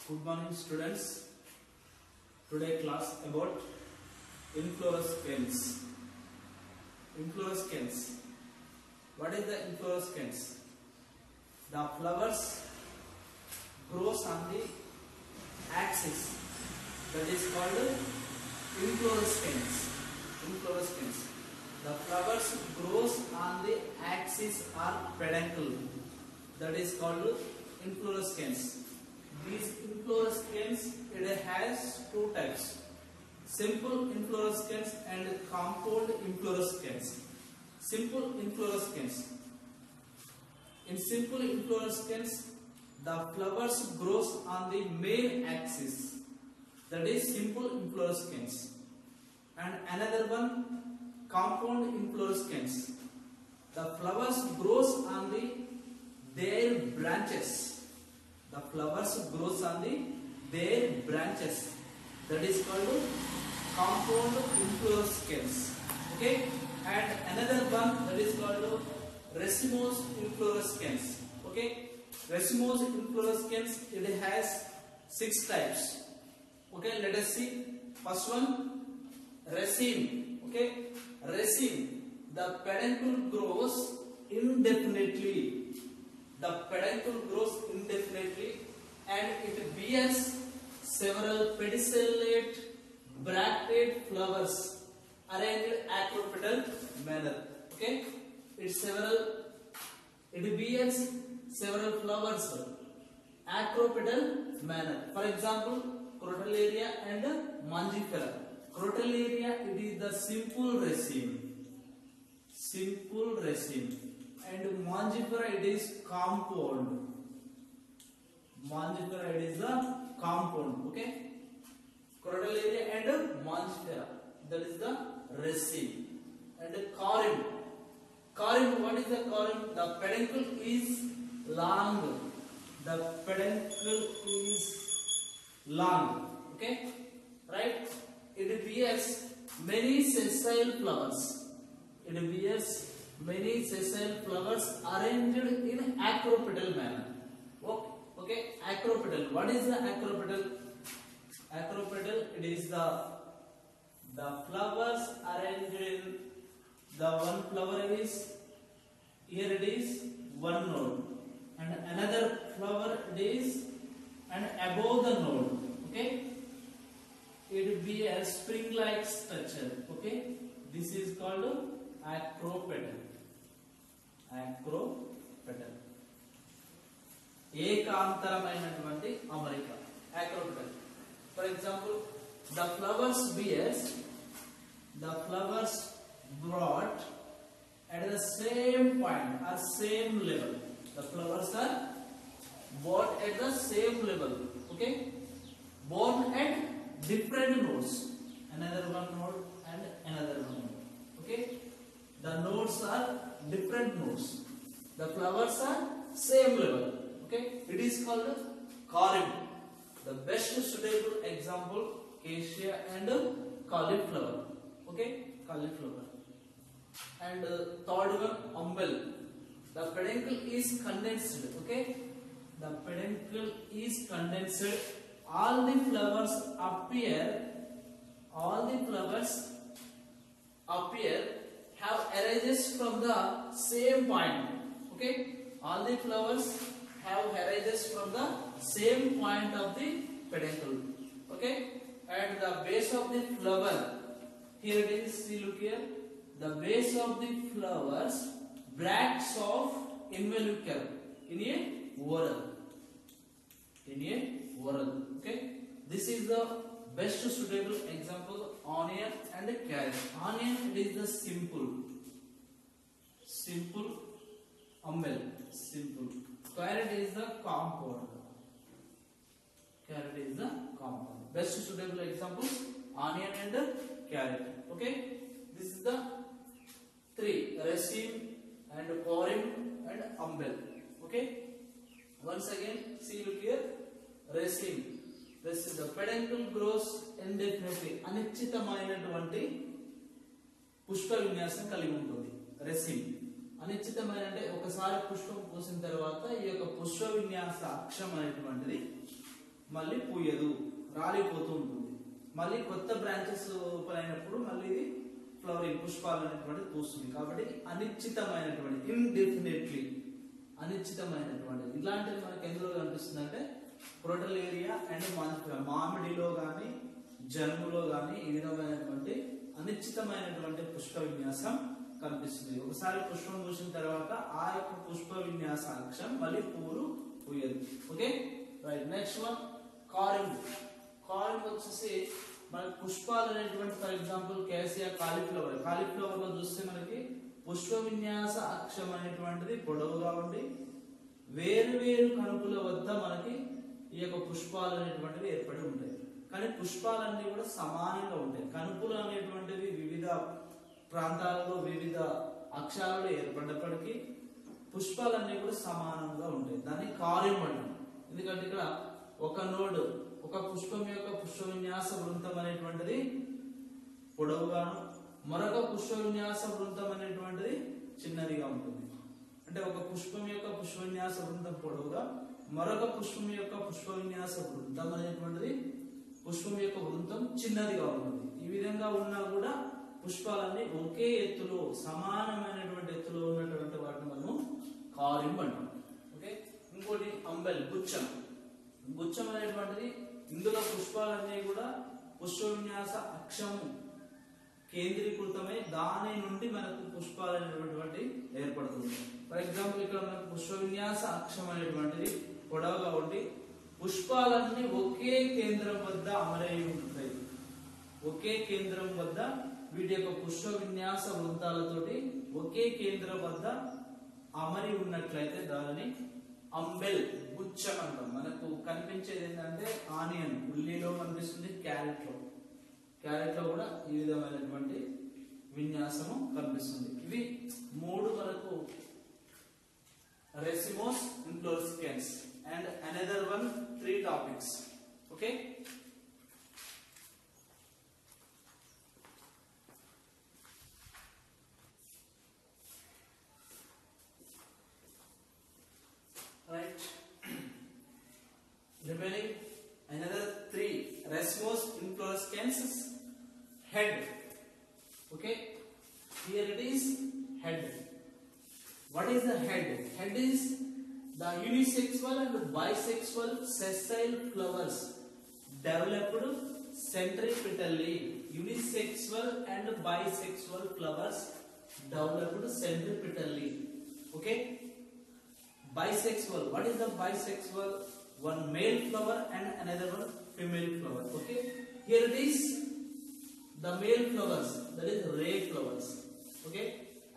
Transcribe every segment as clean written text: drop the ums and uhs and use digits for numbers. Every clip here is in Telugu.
Good morning, students. Today class about inflorescence. Inflorescence. What is the inflorescence? The flowers grows on the axis. That is called inflorescence. Inflorescence. The flowers grows on the axis or peduncle. That is called inflorescence. These inflorescence, it has two types: simple inflorescence and compound inflorescence. Simple inflorescence. In simple inflorescence, the flowers grows on the main axis. That is simple inflorescence. And another one, compound inflorescence. The flowers grows on their branches. The flowers grows on their branches. That is called compound inflorescence. Okay. And another one, that is called racemose inflorescence. Okay. Racemose inflorescence, it has 6 types. Okay. Let us see. First one, raceme. Okay. Raceme. The peduncle grows indefinitely. The peduncle grows indefinitely and it bears several pedicellate bracted flowers arranged acropetal manner. Okay, it bears several flowers acropetal manner. For example, Crotalaria and Mangifera. Crotalaria, it is the simple raceme. Simple raceme. And Mangifera, it is compound. Mangifera, it is the compound. Okay. Crotalaria and Mangifera, that is the raceme. And Corymb. Corymb, what is the corymb? The peduncle is long. The peduncle is long. Okay. Right. It bears many sessile flowers. It bears many sessile flowers arranged in acropetal manner. Okay, acropetal. What is the acropetal? Acropetal, it is the flowers arranged in the one flower is here, it is one node, and another flower it is and above the node. Okay, it will be a spring-like structure. Okay, this is called acropetal. Acropetal. ఏకాంతరమైనటువంటి అమరిక. Acropetal. For example, the flowers brought at the same point or same level. The flowers are brought at the same level. Okay, born at different nodes. Another one node and another one node. Okay, the nodes are different nodes. The flowers are same level. Okay, it is called corymb. The best suitable example, cassia and cauliflower. Okay, cauliflower. And third one, umbel. The peduncle is condensed. Okay, the peduncle is condensed. All the flowers appear have arises from the same point. Okay, all the flowers have arises from the same point of the peduncle. Okay, and the base of the flower, here it is. See, look here. The base of the flowers bracts of involucre in a whorl. Okay, this is the best suitable example, onion and carrot. Onion, it is the simple umbel. Simple. Carrot is the compound. Carrot is the compound. Best suitable examples, onion and carrot. Okay, this is the 3: raceme and corymb and umbel. Okay, once again, see, look here. Raceme. This is the peduncle grows indefinitely. అనిశ్చితమైనటువంటి Pushpa విన్యాసం కలిగి ఉంటుంది raceme. అనిశ్చితమైన అంటే ఒకసారి పుష్పం పూసిన తర్వాత ఈ యొక్క పుష్ప విన్యాస అక్షం అనేటువంటిది మళ్ళీ పూయదు, రాలిపోతూ ఉంటుంది. మళ్ళీ కొత్త బ్రాంచెస్ ఓపెన్ అయినప్పుడు మళ్ళీ ఇది ఫ్లవరింగ్ పుష్పాలు అనేటువంటి పూస్తుంది. కాబట్టి అనిశ్చితమైనటువంటి, ఇండెఫినెట్లీ అనిశ్చితమైనటువంటి ఇలాంటిది మనకి ఎందులో కనిపిస్తుంది అంటే క్రోటలేరియా అండ్ మామిడిలో గాని జనుములో గాని ఈ విధమైనటువంటి అనిశ్చితమైనటువంటి పుష్ప విన్యాసం కనిపిస్తుంది. ఒకసారి పుష్పం పూసిన తర్వాత ఆ యొక్క పుష్ప విన్యాస అక్షం మళ్ళీ పూలు పూయదు. Okay right. Next one corymb. Corymb వచ్చేసి మనకి పుష్పాలు అనేటువంటి for example cassia cauliflower. Cauliflower లో చూస్తే మనకి పుష్ప విన్యాస అక్షం అనేటువంటిది పొడవుగా ఉండి వేరు వేరు కణుపుల వద్ద మనకి ఈ యొక్క పుష్పాలు అనేటువంటివి ఏర్పడి ఉంటాయి. కానీ పుష్పాలన్నీ కూడా సమానంగా ఉంటాయి. కణుపులు అనేటువంటివి వివిధ ప్రాంతాలలో వివిధ అక్షరాలలో ఏర్పడినప్పటికీ పుష్పాలన్నీ కూడా సమానంగా ఉంటాయి. దాన్ని కారింబ్ అంటాం. ఎందుకంటే ఇక్కడ ఒక నోడ్, ఒక పుష్పం యొక్క పుష్ప విన్యాస వృంతం అనేటువంటిది పొడవుగాను, మరొక పుష్ప విన్యాస వృంతం అనేటువంటిది చిన్నదిగా ఉంటుంది. అంటే ఒక పుష్పం యొక్క పుష్ప విన్యాస వృంతం పొడవుగా, మరొక పుష్పం యొక్క పుష్ప విన్యాస వృంతం అనేటువంటిది పుష్పం యొక్క వృంతం చిన్నదిగా ఉంటుంది. ఈ విధంగా ఉన్నా కూడా పుష్పాలన్నీ ఒకే ఎత్తులో సమానమైనటువంటి ఎత్తులో ఉన్నటువంటి వాటిని మనము కారింబ్ అంటాం. ఓకే. ఇంకోటి అంబెల్, గుచ్చం. గుచ్చం అనేటువంటిది ఇందులో పుష్పాలన్నీ కూడా పుష్ప విన్యాస అక్షము కేంద్రీకృతమై దాని నుండి మనకు పుష్పాలు అనేటువంటి ఏర్పడుతుంది. ఫర్ ఎగ్జాంపుల్ ఇక్కడ మనకు పుష్ప విన్యాస అక్షం అనేటువంటిది పొడవుగా ఉండి పుష్పాలన్నీ ఒకే కేంద్రం వద్ద అమరై ఉంటాయి. ఒకే కేంద్రం వద్ద వీటి యొక్క పుష్ప విన్యాస వృంతాలతోటి ఒకే కేంద్రం వద్ద అమరి ఉన్నట్లయితే దానిని అంబెల్, గుచ్చం అంటాం. మనకు కనిపించేది ఏంటంటే ఆనియన్, ఉల్లిలో కనిపిస్తుంది, క్యారెట్ లో కూడా ఈ విధమైనటువంటి విన్యాసము కనిపిస్తుంది. ఇవి మూడు మనకు racemose, ఇన్ఫ్లోరెస్కెన్స్ and another one 3 topics. Okay, right. Remaining another 3 racemose, inflorescence, head. Okay, here it is head. What is the head? Head is the unisexual and bisexual sessile flowers developed centripetally. Unisexual and bisexual flowers developed centripetally. Okay. Bisexual. What is the bisexual? One male flower and another one female flower. Okay. Here it is the male flowers, that is ray flowers. Okay.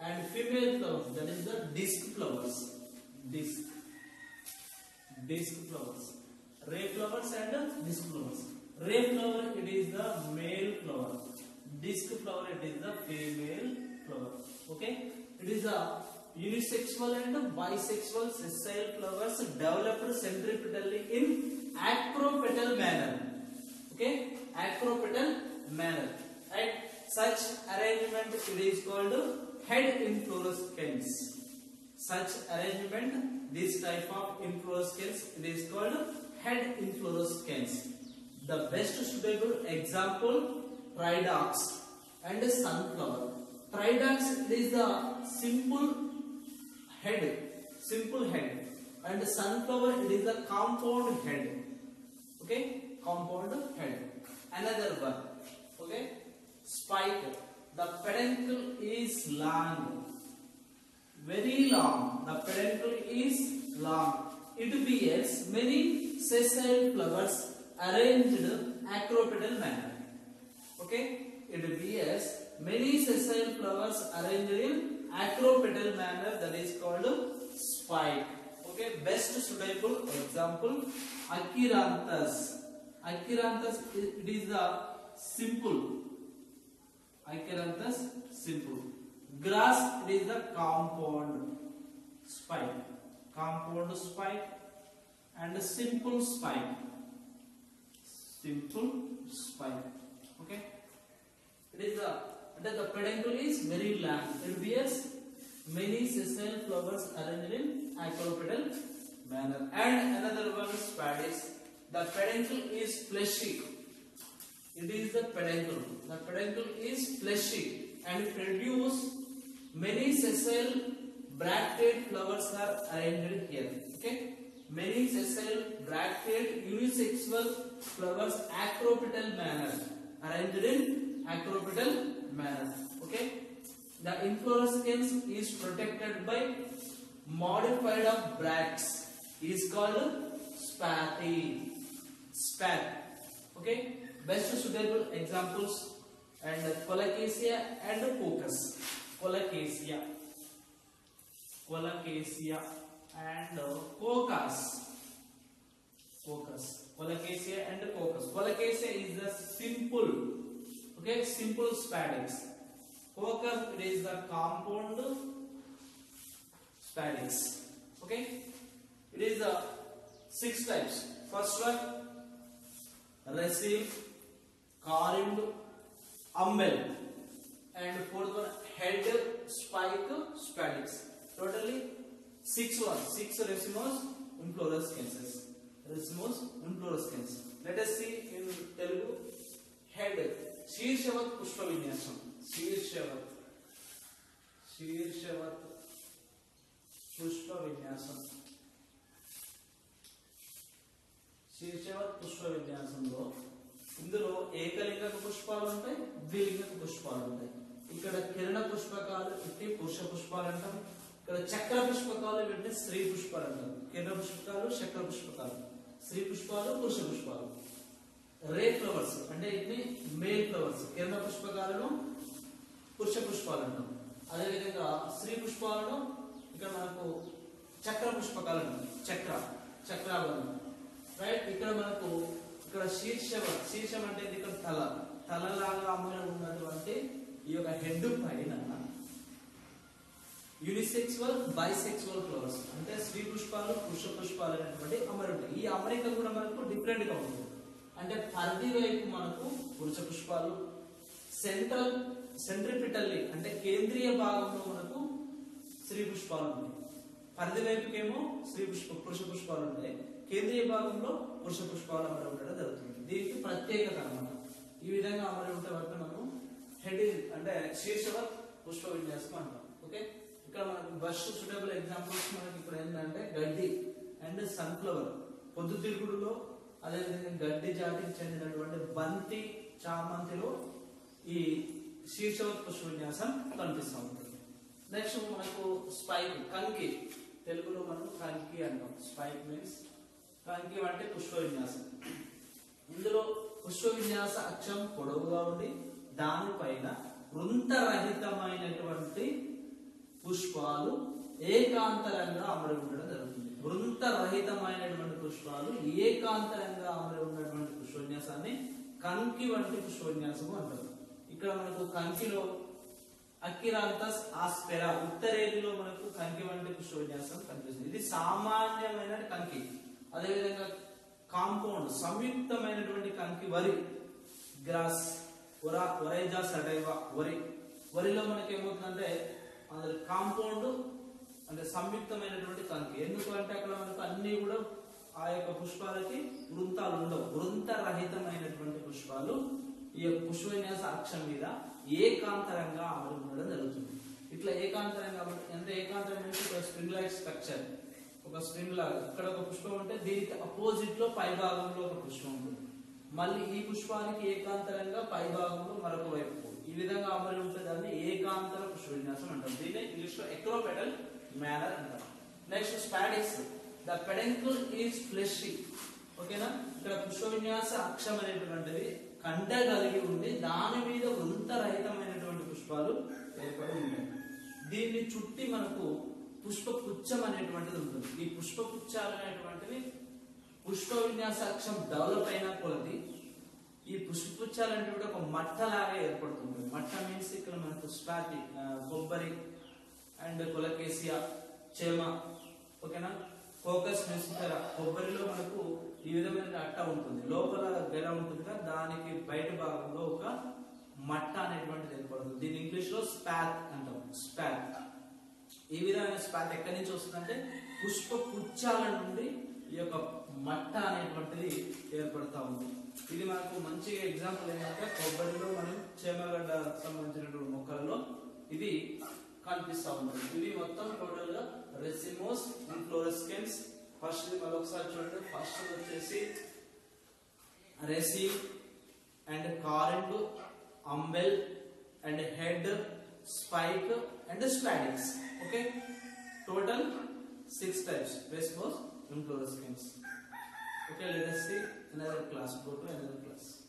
And female flowers, that is the disc flowers. Disc flowers, ray flowers and disc flowers. Ray flower, it is the male flower. Disc flower, it is the female flower. Okay, it is the unisexual and bisexual sessile flowers developed centripetally in acropetal manner. Okay, acropetal manner. Right, such arrangement it is called head inflorescence. Such arrangement, this type of inflorescence, it is called head inflorescence. The best suitable example, Tridaux and sunflower. Tridaux is the simple head, and sunflower it is the compound head. Okay, compound head. Another one. Okay, spike. The peduncle is long. Very long. The peduncle is long. It bears many sessile flowers arranged acropetal manner. Okay, it bears many sessile flowers arranged in acropetal manner, that is called spike. Okay, best suitable example, Achyranthes. Achyranthes, it is the simple. Achyranthes simple. Grass, it is the compound spike. Compound spike and simple spike. Simple spike. Okay. It is the peduncle is very long. It bears many sessile flowers arranged in acropetal manner. And another one, Spadix. The peduncle is fleshy. It is the peduncle. The peduncle is fleshy and produce many sessile bracted flowers are arranged here. Okay, many sessile bracted unisexual flowers acropetal manner, arranged in acropetal manner. Okay, the inflorescence is protected by modified of bracts. It is called spathe. Spathe. Okay, best suitable examples and Colocasia and Coccus. Colocasia and Coccus. Colocasia and Coccus. Colocasia is the simple, okay, simple spadix. Coccus, it is the compound spadix. Okay, it is the 6 types. First one, raceme, corymb, umbel, and fourth one, head spike spadix. Totally 6 racemose inflorescences. Let us see in Telugu. Head, Sheershavat Pushpa Vinyasam. Sheershavat Pushpa Vinyasam. శీర్షవత్ పుష్ప విన్యాసంలో ఇందులో ఏకలింగక పుష్పాలు ఉంటాయి, ద్విలింగక పుష్పాలు ఉంటాయి. ఇక్కడ కిరణ పుష్పకాలు వీటిని పురుష పుష్పాలు అంటాం. ఇక్కడ చక్ర పుష్పకాలు వీటిని స్త్రీ పుష్పాలు అంటాం. కిరణ పుష్పకాలు, చక్ర పుష్పకాలు, స్త్రీ పుష్పాలు, పురుష పుష్పాలు. రే ఫ్లవర్స్ అంటే ఇది మేల్ ఫ్లవర్స్. కిరణ పుష్పకాలను పురుష పుష్పాలు అంటాం. అదేవిధంగా స్త్రీ పుష్పాలను ఇక్కడ మనకు చక్ర పుష్పకాలు అంటాం. చక్రాలు రైట్. ఇక్కడ మనకు ఇక్కడ శీర్షం అంటే ఇక్కడ తలలాగా అమలు ఉన్నటువంటి ఈ యొక్క హెడ్ పైన యూనిసెక్సువల్, బైసెక్సువల్ ఫ్లవర్స్ అంటే స్త్రీ పుష్పాలు, పురుష పుష్పాలు అనేటువంటి అమరు ఉంటాయి. ఈ అమరిక కూడా మనకు డిఫరెంట్ గా ఉంటుంది. అంటే పరిధి వైపు మనకు పురుష పుష్పాలు, సెంట్రిపిటల్లీ అంటే కేంద్రీయ భాగంలో మనకు స్త్రీ పుష్పాలు ఉంటాయి. పరిధి వైపుకేమో పురుష పుష్పాలు ఉంటాయి. కేంద్రీయ భాగంలో పురుష పుష్పాలు అమరి ఉండడం జరుగుతుంది. దీనికి ప్రత్యేకత అన్నమాట. ఈ విధంగా అమరి ఉంటే వాటిని మనం హెడ్ అంటే శీర్షవత్ పుష్ప విన్యాసం అంటాం. ఓకే, ఇక్కడ మనకు బెస్ట్ సూటబుల్ ఎగ్జాంపుల్స్ మనకి ఇప్పుడు ఏంటంటే గడ్డి అండ్ సన్ఫ్లవర్. పొద్దుతిరుగుడులో అదేవిధంగా గడ్డి జాతికి చెందినటువంటి బంతి, చామంతిలో ఈ శీర్షవత్ పుష్ప విన్యాసం కనిపిస్తూ ఉంటుంది. నెక్స్ట్ మనకు స్పైక్, కంకి. తెలుగులో మనం కంకి అంటాం. స్పైక్ మీన్స్ కంకి అంటే పుష్ప విన్యాసం. ఇందులో పుష్ప విన్యాస అక్షం పొడవుగా ఉండి దానిపైన వృంతరహితమైనటువంటి పుష్పాలు ఏకాంతరంగా అమరి ఉండడం జరుగుతుంది. వృంతరహితమైనటువంటి పుష్పాలు ఏకాంతరంగా అమరి ఉన్నటువంటి పుష్ప విన్యాసాన్ని కంకి వంటి పుష్ప విన్యాసము అంటారు. ఇక్కడ మనకు కంకిలో అకిరాంతస్ ఆస్పెరా, ఉత్తరేణిలో మనకు కంకి వంటి పుష్ప విన్యాసం కనిపిస్తుంది. ఇది సామాన్యమైన కంకి. అదేవిధంగా కాంపౌండ్ సంయుక్తమైనటువంటి కంకి వరి, గ్రాస్, ఒరైజా సడైవా, వరిలో మనకి ఏమవుతుందంటే కాంపౌండ్ అంటే సంయుక్తమైనటువంటి కంకి. ఎందుకు అంటే అక్కడ మనకు అన్ని కూడా ఆ యొక్క పుష్పాలకి వృంతాలు ఉండవు. వృంతరహితమైనటువంటి పుష్పాలు ఈ యొక్క పుష్ప విన్యాస అక్షం మీద ఏకాంతరంగా అమలు ఉండడం జరుగుతుంది. ఇట్లా ఏకాంతరంగా అంటే ఏకాంతరం ఒక స్ప్రింగ్ లైక్ స్ట్రక్చర్, ఒక స్ప్రింగ్ లాగా ఇక్కడ ఒక పుష్పం ఉంటే దీనికి అపోజిట్ లో పై భాగంలో ఒక పుష్పం ఉంటుంది. మళ్ళీ ఈ పుష్పానికి ఏకాంతరంగా పై భాగంలో మరొక వైపు ఈ విధంగా అమలు ఉంటే దాన్ని ఏకాంతర పుష్ప విన్యాసం అంటారు. దీన్ని ఇంగ్లీష్ లో ఎక్రోపెటల్ మేనర్ అంటారు. Next spadix. The peduncle is fleshy. ఓకేనా, ఇక్కడ పుష్ప విన్యాస అక్షం అనేటువంటిది కండ కలిగి ఉండి దాని మీద వృంతరహితమైనటువంటి పుష్పాలు ఏర్పడి ఉంటాయి. దీన్ని చుట్టి మనకు పుష్ప పుచ్చం అనేటువంటిది ఉంటుంది. ఈ పుష్ప పుచ్చాలు అనేటువంటివి పుష్ప విన్యాస అక్షం డెవలప్ అయిన కొలది ఈ పుష్ప పుచ్చాలు అంటే ఒక మట్ట లాగా ఏర్పడుతుంది. మట్ట మీన్స్ ఇక్కడ మనకు స్పాతి, కొబ్బరి అండ్ కొలకేసియా, చేమ. ఓకేనా, కోకస్ మీన్స్ కొబ్బరిలో మనకు ఈ విధమైన అట్ట ఉంటుంది, లోపల గెల ఉంటుంది కదా, దానికి బయట భాగంలో ఒక మట్ట అనేటువంటిది ఏర్పడుతుంది. దీని ఇంగ్లీష్ లో స్పాత్ అంటాం. స్పాత్. ఈ విధమైన స్పాత్ ఎక్కడి నుంచి వస్తుందంటే పుష్ప పుచ్చాల నుండి ఈ ఈ యొక్క మట్ట అనేటువంటిది ఏర్పడతా ఉంది. ఇది మనకు మంచిగా ఎగ్జాంపుల్ ఏంటంటే కొబ్బరిలో మనం చేమగడ్డ సంబంధించినటువంటి మొక్కలలో ఇది కనిపిస్తా ఉంటుంది. ఇవి మొత్తం టోటల్ గా రెసిమోస్ ఇన్ఫ్లోరెస్కెన్స్. ఫస్ట్ మళ్ళీ ఒకసారి చూడండి. ఫస్ట్ వచ్చేసి raceme and corymb, umbel and head, spike and spadix. Okay, total 6 types resmos inflorescence. Okay, let us see another class. Go to another class.